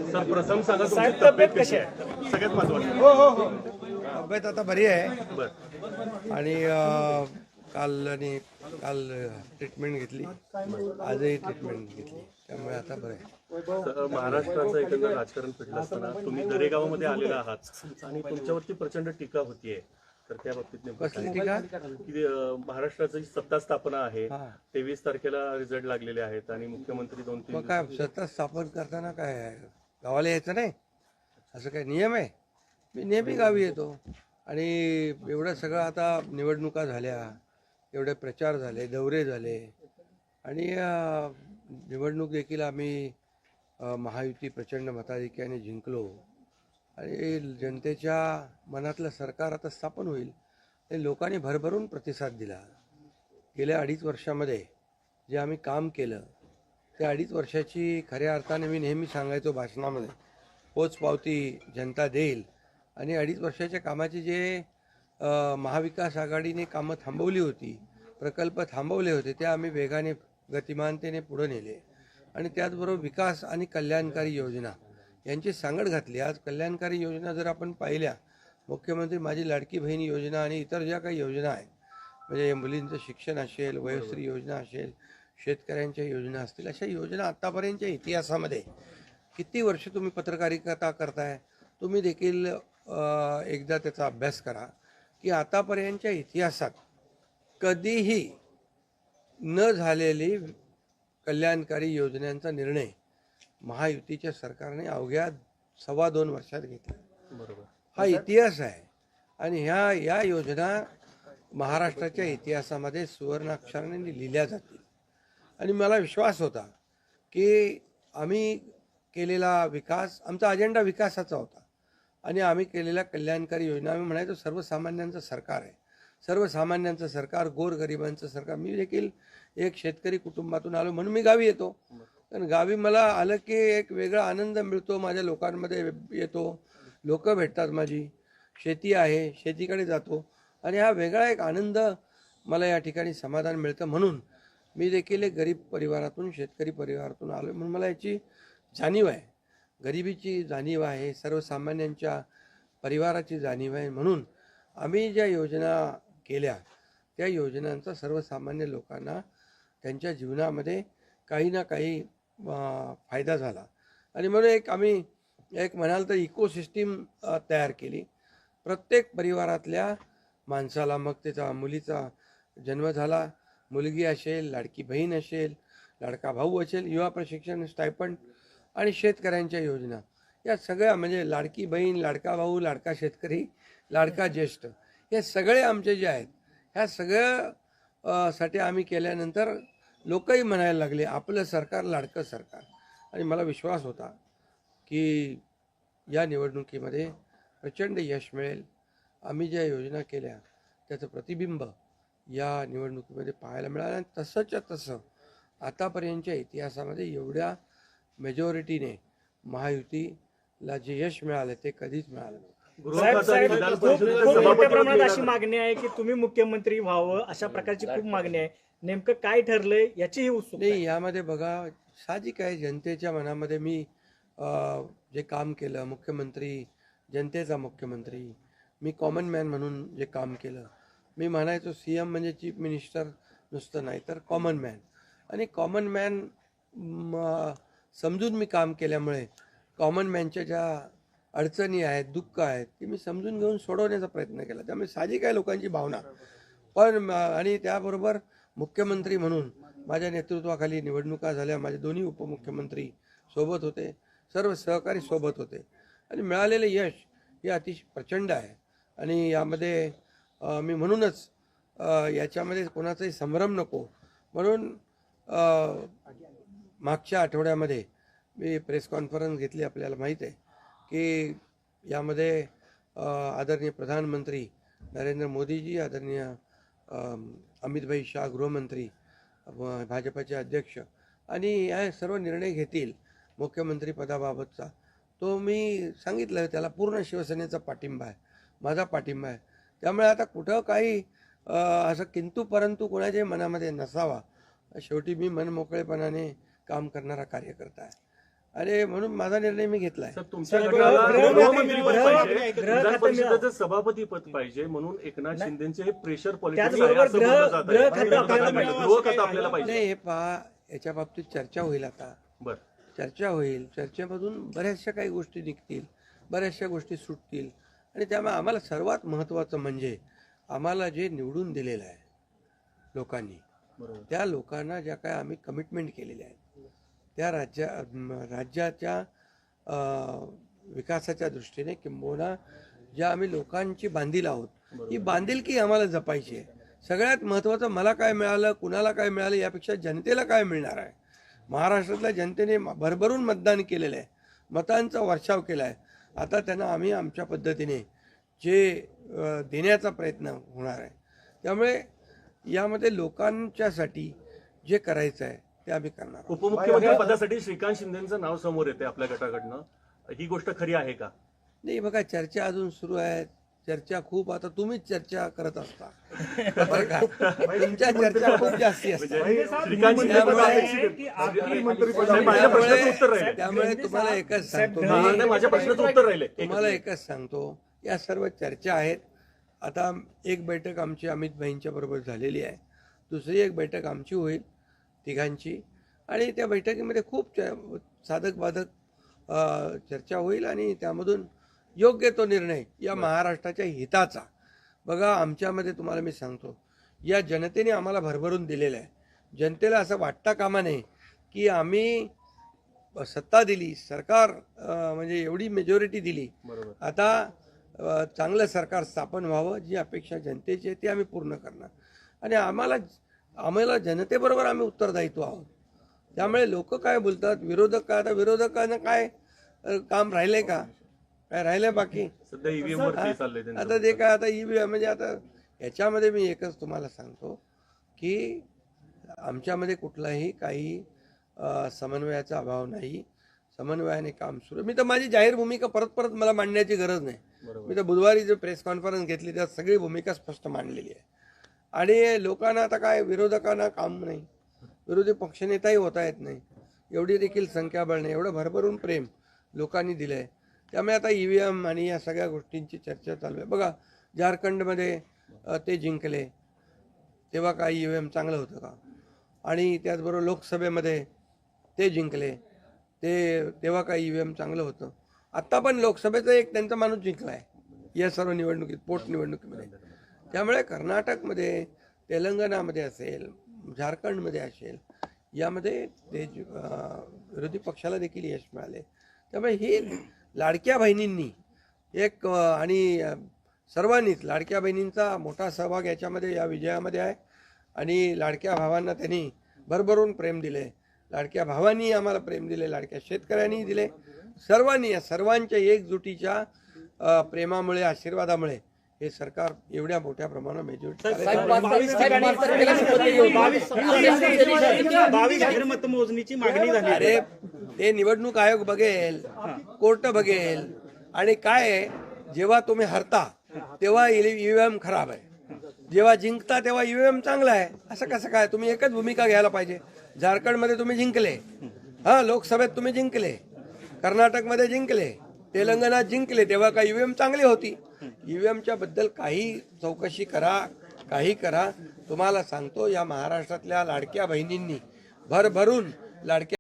Sir प्रथम सांगा साहेब तुमची तब्येत कशी आहे? सगळ्यात महत्वाचं. हो तब्येत आता बरी आहे बरं. आणि काल ट्रीटमेंट घेतली, आजही ट्रीटमेंट घेतली, त्यामुळे आता बरं आहे. महाराष्ट्राचं एकंदर राजकारण फिरलं असताना तुम्ही दरेगावामध्ये आलेला आहात आणि तुमच्यावरती प्रचंड टीका होतीये, तर त्या बाबतीत नेमकं कसली काय? टीका? की महाराष्ट्राची सत्ता स्थापना आहे, हा. 23 तारखेला रिझल्ट लागलेले आहेत आणि मुख्यमंत्री 2-3 मग काय सत्ता स्थापन करताना काय आहे? गावाला यायचं नाही असं काय नियम आहे? मी नेहमी गावी येतो आणि एवढं सगळं आता निवडणुका झाल्या, एवढे प्रचार झाले, दौरे झाले आणि निवडणूक देखील आम्ही महायुती प्रचंड मताधिक्याने जिंकलो आणि जनतेच्या मनातलं सरकार आता स्थापन होईल हे लोकांनी भरभरून प्रतिसाद दिला. गेल्या 2.5 वर्षामध्ये जे आम्ही काम केलं त्या 2.5 वर्षाची खऱ्या अर्थाने मी नेहमी सांगायचो भाषणामध्ये, पोचपावती जनता देईल. आणि 2.5 वर्षाच्या कामाची जे महाविकास आघाडीने कामं थांबवली होती, प्रकल्प थांबवले होते, ते आम्ही वेगाने गतिमानतेने पुढे नेले आणि त्याचबरोबर विकास आणि कल्याणकारी योजना यांची सांगड घातली. आज कल्याणकारी योजना जर आपण पाहिल्या, मुख्यमंत्री माझी लाडकी बहीण योजना आणि इतर ज्या काही योजना आहेत, म्हणजे मुलींचं शिक्षण असेल, वयोश्री योजना असेल, शेतकऱ्यांच्या योजना असतील, अशा योजना आत्तापर्यंतच्या इतिहासामध्ये किती वर्ष तुम्ही पत्रकारिता करताय, तुम्ही देखील एकदा त्याचा अभ्यास करा की आतापर्यंतच्या इतिहासात कधीही न झालेली कल्याणकारी योजनांचा निर्णय महायुतीच्या सरकारने अवघ्या 2.25 वर्षात घेतला. बरोबर. हा इतिहास आहे आणि या योजना महाराष्ट्राच्या इतिहासामध्ये सुवर्णाक्षराने लिहिल्या जातील. आणि मला विश्वास होता की आम्ही केलेला विकास, आमचा अजेंडा विकासाचा होता आणि आम्ही केलेल्या कल्याणकारी योजना, आम्ही म्हणायचो सर्वसामान्यांचं सरकार आहे, सर्वसामान्यांचं सरकार, गोरगरिबांचं सरकार. मी देखील एक शेतकरी कुटुंबातून आलो म्हणून मी गावी येतो, कारण गावी मला आलं की एक वेगळा आनंद मिळतो, माझ्या लोकांमध्ये येतो, लोक भेटतात, माझी शेती आहे, शेतीकडे जातो आणि हा वेगळा एक आनंद मला या ठिकाणी समाधान मिळतं. म्हणून मी देखील एक गरीब परिवारातून, शेतकरी परिवारातून आलो म्हणून मला याची जाणीव आहे, गरिबीची जाणीव आहे, सर्वसामान्यांच्या परिवाराची जाणीव आहे. म्हणून आम्ही ज्या योजना केल्या त्या योजनांचा सर्वसामान्य लोकांना त्यांच्या जीवनामध्ये काही ना काही फायदा झाला आणि म्हणून आम्ही म्हणाल तर इकोसिस्टीम तयार केली. प्रत्येक परिवारातल्या माणसाला, मग त्याचा मुलीचा जन्म झाला, मुलगी असेल, लाडकी बहीण असेल, लाडका भाऊ असेल, युवा प्रशिक्षण स्टायपंड आणि शेतकऱ्यांच्या योजना, या सगळ्या म्हणजे लाडकी बहीण, लाडका भाऊ, लाडका शेतकरी, लाडका ज्येष्ठ, हे सगळे आमचे जे आहेत, ह्या सगळ्या साठी आम्ही केल्यानंतर लोकही म्हणायला लागले आपलं सरकार लाडकं सरकार. आणि मला विश्वास होता की या निवडणुकीमध्ये प्रचंड यश मिळेल. आम्ही ज्या योजना केल्या त्याचं प्रतिबिंब या निवडणुकीमध्ये पाहायला मिळालं आणि तसंच्या तसं आतापर्यंतच्या इतिहासामध्ये एवढ्या मेजॉरिटीने महायुतीला जे यश मिळालं ते कधीच मिळालं नव्हतं. साहेब खूप मोठ्या प्रमाणात अशी मागणी आहे की तुम्ही मुख्यमंत्री व्हावं, अशा प्रकारची खूप मागणी आहे. नेमकं काय ठरलंय याचीही उत्सुकता आहे. नाही, यामध्ये बघा साहजिक आहे, जनतेच्या मनामध्ये मी जे काम केलं, मुख्यमंत्री, जनतेचा मुख्यमंत्री, मी कॉमन मॅन म्हणून जे काम केलं, मी म्हणायचो CM म्हणजे चीफ मिनिस्टर नुसतं नाही तर कॉमन मॅन. आणि कॉमन मॅन समजून मी काम केल्यामुळे कॉमन मॅनच्या ज्या अडचणी आहेत, दुःख आहेत, ती मी समजून घेऊन सोडवण्याचा प्रयत्न केला. त्यामुळे साहजिक आहे लोकांची भावना. पण आणि त्याबरोबर मुख्यमंत्री म्हणून माझ्या नेतृत्वाखाली निवडणुका झाल्या, माझे दोन्ही उपमुख्यमंत्री सोबत होते, सर्व सहकारी सोबत होते आणि मिळालेले यश हे अतिशय प्रचंड आहे. आणि यामध्ये मी म्हणूनच याच्यामध्ये कोणाचाही संभ्रम नको म्हणून मागच्या आठवड्यामध्ये मी प्रेस कॉन्फरन्स घेतली. आपल्याला माहीत आहे की यामध्ये आदरणीय प्रधानमंत्री नरेंद्र मोदीजी, आदरणीय अमितभाई शाह गृहमंत्री, भाजपाचे अध्यक्ष, आणि या सर्व निर्णय घेतील मुख्यमंत्री पदाबाबतचा. तो मी सांगितलं, त्याला पूर्ण शिवसेनेचा पाठिंबा आहे, माझा पाठिंबा आहे. त्यामुळे आता कुठं काही असं किंतु परंतु कोणाच्याही मनामध्ये नसावा. शेवटी मी मनमोकळेपणाने काम करणारा कार्यकर्ता आहे आणि म्हणून माझा निर्णय मी घेतलाय. सर, तुमच्या सर, गटाला गृह- गृहमंत्रीपद गृह- पाहिजे, गृह- विधान खातं परिषदेचं सभापतीपद पाहिजे, म्हणून एकनाथ शिंदेचे हे प्रेशर पॉलिटिक्स आहे त्याचबरोबर असं बोललं जात गृह आहे. खातं आपल्याला गृह खातं आपल्याला पाहिजे. नाही, हे पहा, याच्या बाबतीत चर्चा होईल. आता बरं, चर्चा होईल. चर्चेमधून बऱ्याचशा काही गोष्टी निघतील, बऱ्याचशा गोष्टी सुटतील. आणि त्यामुळे आम्हाला सर्वात महत्त्वाचं म्हणजे आम्हाला जे निवडून दिलेलं आहे लोकांनी, बरोबर. त्या लोकांना ज्या काय आम्ही कमिटमेंट केलेल्या आहेत त्या राज्याच्या विकासाच्या दृष्टीने किंबहुना ज्या आम्ही लोकांची बांधील आहोत, ही बांधिलकी आम्हाला जपायची आहे. सगळ्यात महत्त्वाचं मला काय मिळालं, कुणाला काय मिळालं यापेक्षा जनतेला काय मिळणार आहे. महाराष्ट्रातल्या जनतेने भरभरून मतदान केलेलं आहे, मतांचा वर्षाव केला आहे. आता त्यांना आम्ही आमच्या पद्धतीने जे देण्याचा प्रयत्न होणार आहे. त्यामुळे यामध्ये लोकांच्यासाठी जे करायचं आहे ते आम्ही करणार आहोत. उपमुख्यमंत्री पदासाठी श्रीकांत शिंदेचं नाव समोर येते आपल्या गटाकडनं, ही गोष्ट खरी आहे का? नाही, बघा, चर्चा अजून सुरू आहे. चर्चा खूप, आता तुम्हीच चर्चा करत असता बरं का? तुमच्या चर्चा खूप जास्ती असतात. म्हणजे श्रीकांत शिंदे पद अपेक्षित आहे. माझ्या प्रश्नाचं उत्तर राहिले. त्यामुळे तुम्हाला एकच सांगतो नाही, माझ्या प्रश्नाचं उत्तर राहिले. तुम्हाला एकच सांगतो, या सर्व चर्चा आहेत. आता एक बैठक आमची अमित भाईंच्या बरोबर झालेली आहे, दुसरी एक बैठक आमची होईल तिघांची, आणि त्या बैठकीमध्ये खूप साधक बाधक चर्चा होईल आणि त्यामधून योग्य तो निर्णय या महाराष्ट्राच्या हिताचा. बघा, आमच्यामध्ये तुम्हाला मी सांगतो, या जनतेने आम्हाला भरभरून दिलेलं आहे. जनतेला असं वाटता कामा नये की आम्ही सत्ता दिली, सरकार म्हणजे एवढी मेजॉरिटी दिली, बरोबर. आता चांगलं सरकार स्थापन व्हावं, जी अपेक्षा जनतेची आहे ती आम्ही पूर्ण करणार. आणि आम्हाला जनतेबरोबर आम्ही उत्तरदायित्व आहोत. त्यामुळे लोक काय बोलतात, विरोधक काय, आता विरोधकांना काय काम राहिलंय का? काय राहिलंय बाकी? सध्या ईव्हीएम वरती चाललंय त्यांचं. आता ते काय, आता ईव्हीएम म्हणजे आता याच्यामध्ये मी एकच तुम्हाला सांगतो की आमच्यामध्ये कुठलाही काही समन्वयाचा अभाव नाही. समन्वयाने काम सुरू. मी तर माझी जाहीर भूमिका परत मला मांडण्याची गरज नाही. बरोबर. मी तर बुधवारी जो प्रेस कॉन्फरन्स घेतली त्यात सगळी भूमिका स्पष्ट मांडलेली आहे. आणि लोकांना आता काय, विरोधकांना काम नाही, विरोधी पक्षनेताही होता येत नाही, एवढी देखील संख्याबळ नाही, एवढं भरभरून प्रेम लोकांनी दिलं आहे. त्यामुळे आता ईव्हीएम आणि या सगळ्या गोष्टींची चर्चा चालू आहे. बघा, झारखंडमध्ये ते जिंकले तेव्हा काय ईव्हीएम चांगलं होतं का? आणि त्याचबरोबर लोकसभेमध्ये ते जिंकले तेव्हा काय ईव्हीएम चांगलं होतं? आत्ता पण लोकसभेचा एक त्यांचा माणूस जिंकला आहे या सर्व निवडणुकीत, पोटनिवडणुकीमध्ये. त्यामुळे कर्नाटकमध्ये, तेलंगणामध्ये असेल, झारखंडमध्ये असेल, यामध्ये ते विरोधी पक्षाला देखील यश मिळाले. त्यामुळे हे लाडक्या बहिणींनी एक आणि सर्वांनीच, लाडक्या बहिणींचा मोठा सहभाग याच्यामध्ये, या विजयामध्ये आहे. आणि लाडक्या भावांना त्यांनी भरभरून प्रेम दिले, लाडक्या भावांनी आम्हाला प्रेम दिले, लाडक्या शेतकऱ्यांनी दिले. सर्वांनी, या सर्वांच्या एकजुटीच्या प्रेमामुळे, आशीर्वादामुळे हे सरकार एवढ्या मोठ्या प्रमाणात मेजॉरिटी. 22 मतमोजणीची मागणी झाली. अरे, ते निवडणूक आयोग बघेल, कोर्ट बघेल. आणि काय आहे, जेव्हा तुम्ही हरता तेव्हा ईव्हीएम खराब आहे, जेव्हा जिंकता तेव्हा ईव्हीएम चांगला आहे. असं कसं काय? तुम्ही एकच भूमिका घ्यायला पाहिजे. झारखंडमध्ये तुम्ही जिंकले, लोकसभेत तुम्ही जिंकले, कर्नाटकमध्ये जिंकले, तेलंगणात जिंकले, तेव्हा काय ईव्हीएम चांगली होती? ईव्हीएमच्या बद्दल काही चौकशी करा, काही करा. तुम्हाला सांगतो, या महाराष्ट्रातल्या लाडक्या बहिणींनी भरभरून लाडक्या